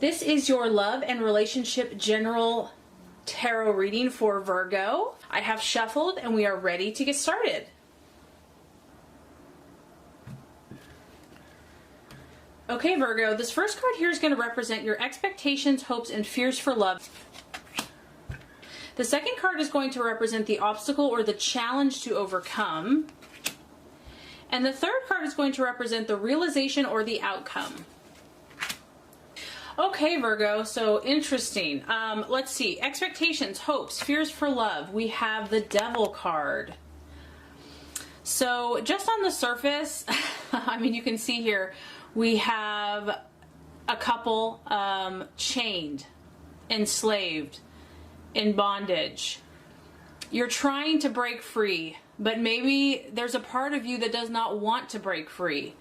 This is your love and relationship general tarot reading for Virgo. I have shuffled and we are ready to get started. Okay, Virgo, this first card here is going to represent your expectations, hopes, and fears for love. The second card is going to represent the obstacle or the challenge to overcome. And the third card is going to represent the realization or the outcome. Okay, Virgo, so interesting. Let's see. Expectations, hopes, fears for love. We have the Devil card. So just on the surface, I mean, you can see here, we have a couple chained, enslaved, in bondage. You're trying to break free, but maybe there's a part of you that does not want to break free.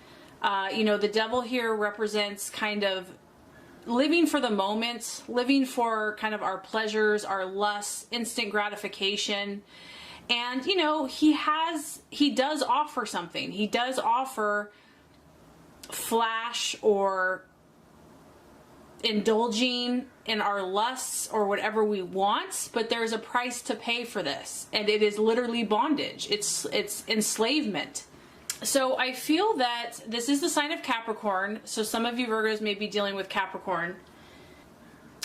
You know, the Devil here represents kind of living for the moment, living for kind of our pleasures, our lusts, instant gratification. And, you know, he does offer something. He does offer flash or indulging in our lusts or whatever we want, but there's a price to pay for this. And it is literally bondage. It's enslavement. So I feel that this is the sign of Capricorn. So some of you Virgos may be dealing with Capricorn.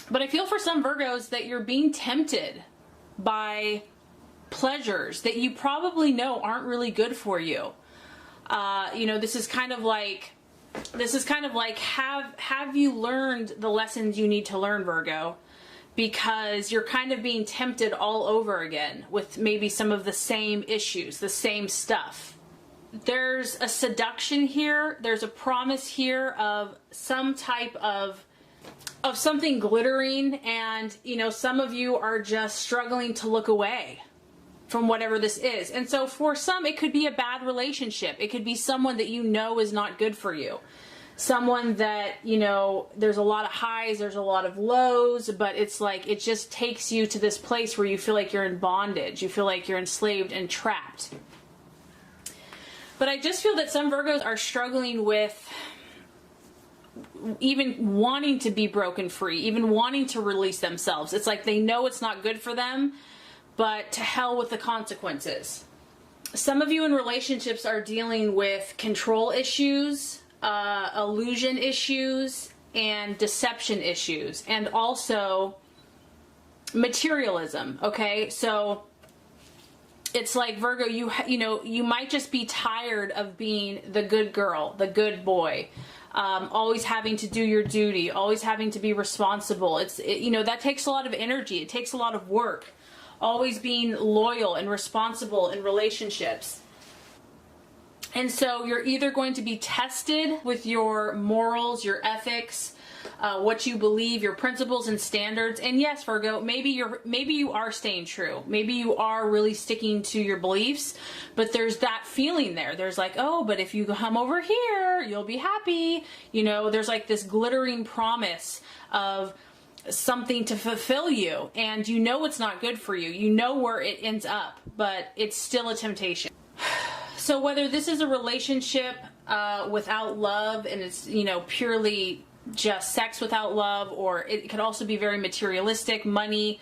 But I feel for some Virgos that you're being tempted by pleasures that you probably know aren't really good for you. You know, this is kind of like have you learned the lessons you need to learn, Virgo? Because you're kind of being tempted all over again with maybe some of the same issues, the same stuff. There's a seduction here. There's a promise here of some type of something glittering, and you know, some of you are just struggling to look away from whatever this is. And so for some, it could be a bad relationship. It could be someone that you know is not good for you. Someone that, you know, there's a lot of highs, there's a lot of lows, but it's like, it just takes you to this place where you feel like you're in bondage. You feel like you're enslaved and trapped. But I just feel that some Virgos are struggling with even wanting to be broken free, even wanting to release themselves. It's like they know it's not good for them, but to hell with the consequences. Some of you in relationships are dealing with control issues, illusion issues, and deception issues, and also materialism, okay? So it's like, Virgo, you know, you might just be tired of being the good girl, the good boy, always having to do your duty, always having to be responsible. You know, that takes a lot of energy. It takes a lot of work. Always being loyal and responsible in relationships. And so you're either going to be tested with your morals, your ethics, what you believe, your principles and standards. And yes, Virgo, maybe you are staying true. Maybe you are really sticking to your beliefs, but there's that feeling there. There's like, oh, but if you come over here, you'll be happy. You know, there's like this glittering promise of something to fulfill you, and you know it's not good for you. You know where it ends up, but it's still a temptation. So whether this is a relationship without love, and it's, you know, purely just sex without love, or it could also be very materialistic, money,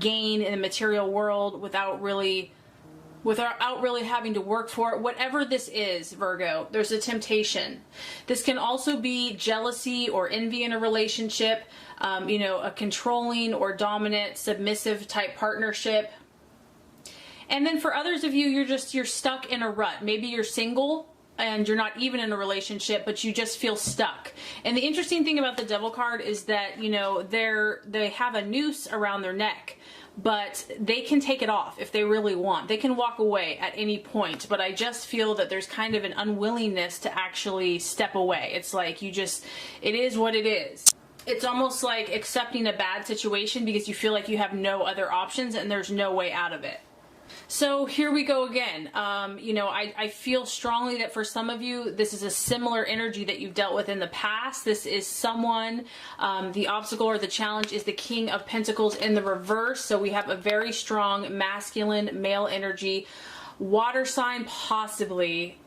gain in the material world without really having to work for it. Whatever this is, Virgo, there's a temptation. This can also be jealousy or envy in a relationship, you know, a controlling or dominant, submissive type partnership. And then for others of you, you're stuck in a rut. Maybe you're single and you're not even in a relationship, but you just feel stuck. And the interesting thing about the Devil card is that, you know, they have a noose around their neck, but they can take it off if they really want. They can walk away at any point, but I just feel that there's kind of an unwillingness to actually step away. It's like it is what it is. It's almost like accepting a bad situation because you feel like you have no other options and there's no way out of it. So here we go again. You know, I feel strongly that for some of you, this is a similar energy that you've dealt with in the past. This is someone, the obstacle or the challenge is the King of Pentacles in the reverse. So we have a very strong masculine male energy, water sign possibly,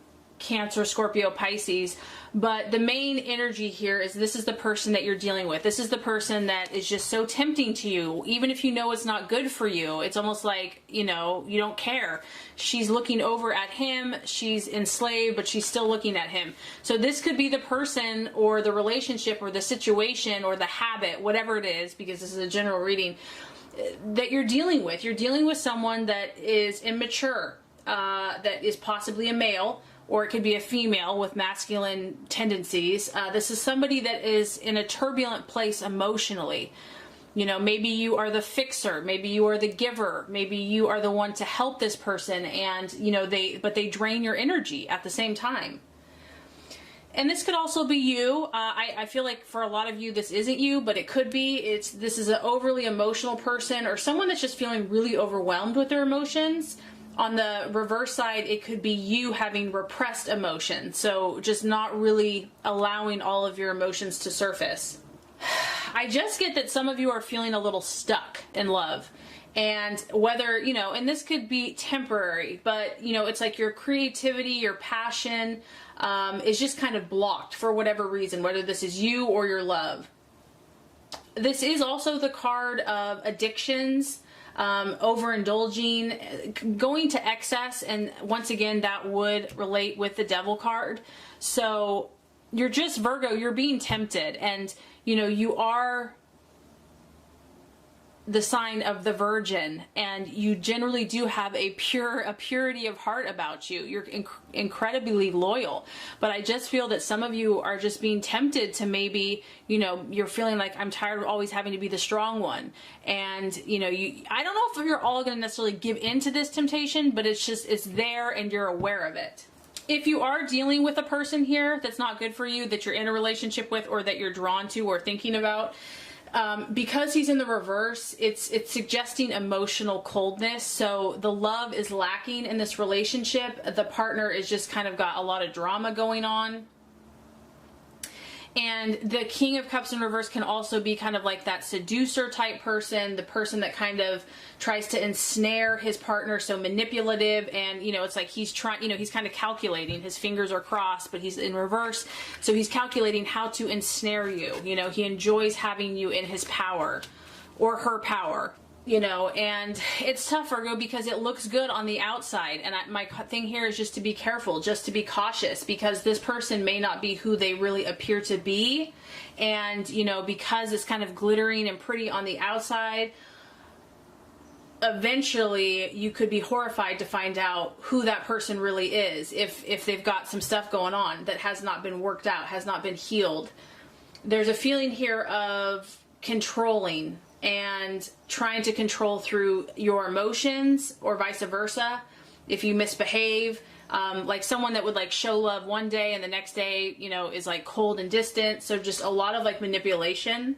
Cancer, Scorpio, Pisces. But the main energy here is this is the person that you're dealing with. This is the person that is just so tempting to you. Even if you know it's not good for you, it's almost like, you know, you don't care. She's looking over at him. She's enslaved, but she's still looking at him. So this could be the person or the relationship or the situation or the habit, whatever it is, because this is a general reading, that you're dealing with. You're dealing with someone that is immature, that is possibly a male, or it could be a female with masculine tendencies. This is somebody that is in a turbulent place emotionally. You know, maybe you are the fixer, maybe you are the giver, maybe you are the one to help this person, and you know, but they drain your energy at the same time. And this could also be you. I feel like for a lot of you, this isn't you, but it could be. This is an overly emotional person or someone that's just feeling really overwhelmed with their emotions. On the reverse side, it could be you having repressed emotion. So just not really allowing all of your emotions to surface. I just get that some of you are feeling a little stuck in love. And whether, you know, and this could be temporary, but, you know, it's like your creativity, your passion is just kind of blocked for whatever reason, whether this is you or your love. This is also the card of addictions, overindulging, going to excess, and once again, that would relate with the Devil card. So you're just, Virgo, you're being tempted, and, you know, you are the sign of the Virgin, and you generally do have a purity of heart about you. You're incredibly loyal, but I just feel that some of you are just being tempted to maybe, you know, you're feeling like, I'm tired of always having to be the strong one. And, you know, I don't know if you're all going to necessarily give into this temptation, but it's just, it's there and you're aware of it. If you are dealing with a person here that's not good for you, that you're in a relationship with, or that you're drawn to or thinking about, because he's in the reverse, it's suggesting emotional coldness. So the love is lacking in this relationship. The partner is just kind of got a lot of drama going on. And the King of Cups in reverse can also be kind of like that seducer type person, the person that kind of tries to ensnare his partner, so manipulative. And, you know, it's like he's trying, you know, he's kind of calculating. His fingers are crossed, but he's in reverse. So he's calculating how to ensnare you. You know, he enjoys having you in his power or her power. You know, and it's tough, Virgo, because it looks good on the outside. And my thing here is just to be careful, just to be cautious, because this person may not be who they really appear to be. And, you know, because it's kind of glittering and pretty on the outside, eventually you could be horrified to find out who that person really is. If they've got some stuff going on that has not been worked out, has not been healed. There's a feeling here of controlling and trying to control through your emotions, or vice versa. If you misbehave, like someone that would like show love one day and the next day, you know, is like cold and distant. So just a lot of like manipulation.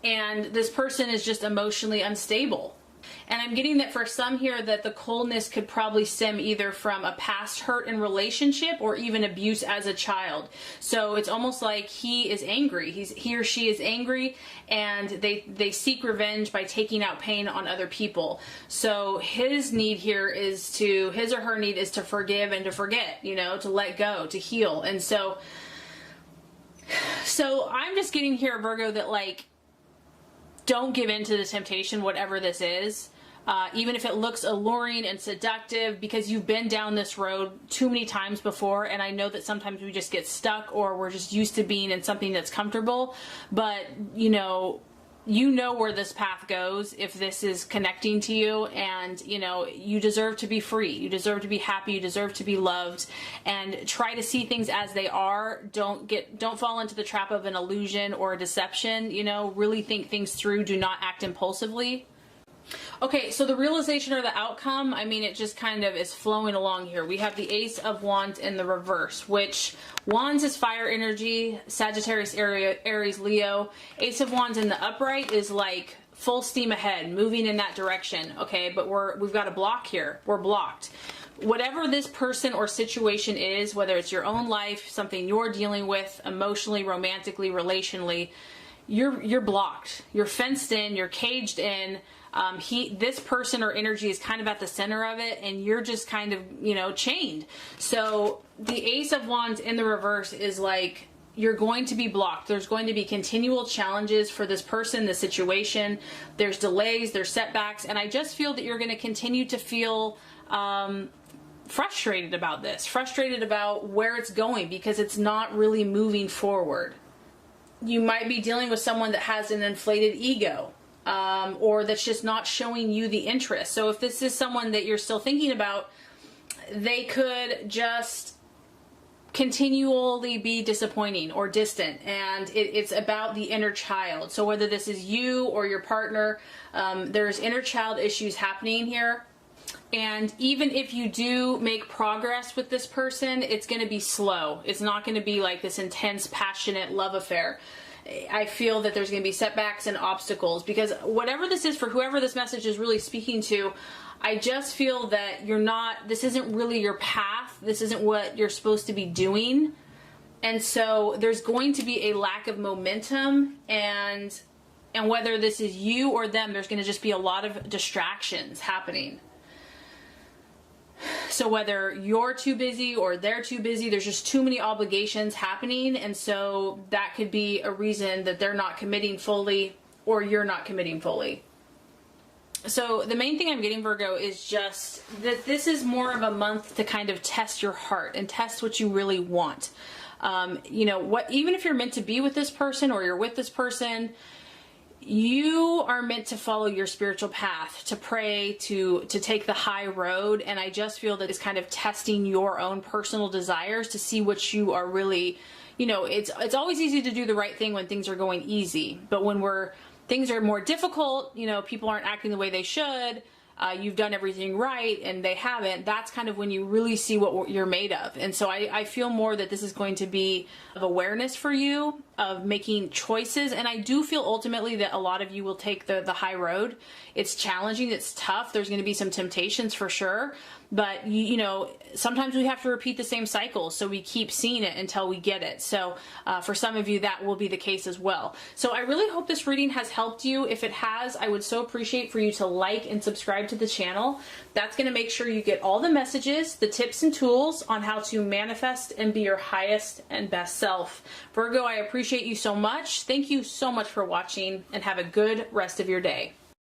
And this person is just emotionally unstable. And I'm getting that for some here that the coldness could probably stem either from a past hurt in relationship or even abuse as a child. So it's almost like he is angry. He or she is angry, and they seek revenge by taking out pain on other people. So his need here is to, his or her need is to forgive and to forget, you know, to let go, to heal. And so I'm just getting here, Virgo, that like, don't give in to the temptation, whatever this is. Even if it looks alluring and seductive, because you've been down this road too many times before, and I know that sometimes we just get stuck, or we're just used to being in something that's comfortable, but you know where this path goes if this is connecting to you, and you know, you deserve to be free, you deserve to be happy, you deserve to be loved, and try to see things as they are. Don't fall into the trap of an illusion or a deception, you know, really think things through, do not act impulsively. Okay, so the realization or the outcome, I mean, it just kind of is flowing along here. We have the Ace of Wands in the reverse, which Wands is fire energy, Sagittarius, Aries, Leo. Ace of Wands in the upright is like full steam ahead, moving in that direction. Okay, but we've got a block here. We're blocked. Whatever this person or situation is, whether it's your own life, something you're dealing with emotionally, romantically, relationally, you're blocked, you're fenced in, you're caged in. This person or energy is kind of at the center of it, and you're just kind of, you know, chained. So the Ace of Wands in the reverse is like, you're going to be blocked. There's going to be continual challenges for this person, the situation. There's delays, there's setbacks, and I just feel that you're going to continue to feel frustrated about this, frustrated about where it's going, because it's not really moving forward. You might be dealing with someone that has an inflated ego, or that's just not showing you the interest. So if this is someone that you're still thinking about, they could just continually be disappointing or distant, and it's about the inner child. So whether this is you or your partner, there's inner child issues happening here. And even if you do make progress with this person, it's going to be slow. It's not going to be like this intense, passionate love affair. I feel that there's going to be setbacks and obstacles, because whatever this is, for whoever this message is really speaking to, I just feel that this isn't really your path. This isn't what you're supposed to be doing. And so there's going to be a lack of momentum, and whether this is you or them, there's going to just be a lot of distractions happening. So whether you're too busy or they're too busy, there's just too many obligations happening. And so that could be a reason that they're not committing fully, or you're not committing fully. So the main thing I'm getting, Virgo, is just that this is more of a month to kind of test your heart and test what you really want. You know, even if you're meant to be with this person or you're with this person, you are meant to follow your spiritual path, to pray, to take the high road. And I just feel that it's kind of testing your own personal desires to see what you are really, you know, it's always easy to do the right thing when things are going easy. But when things are more difficult, you know, people aren't acting the way they should, you've done everything right and they haven't, that's kind of when you really see what you're made of. And so I feel more that this is going to be of awareness for you, of making choices. And I do feel ultimately that a lot of you will take the high road. It's challenging, it's tough, there's going to be some temptations for sure. But you know, sometimes we have to repeat the same cycle, so we keep seeing it until we get it. So for some of you, that will be the case as well. So I really hope this reading has helped you. If it has, I would so appreciate for you to like and subscribe to the channel. That's going to make sure you get all the messages, the tips and tools on how to manifest and be your highest and best self. Virgo, I appreciate you so much. Thank you so much for watching, and have a good rest of your day.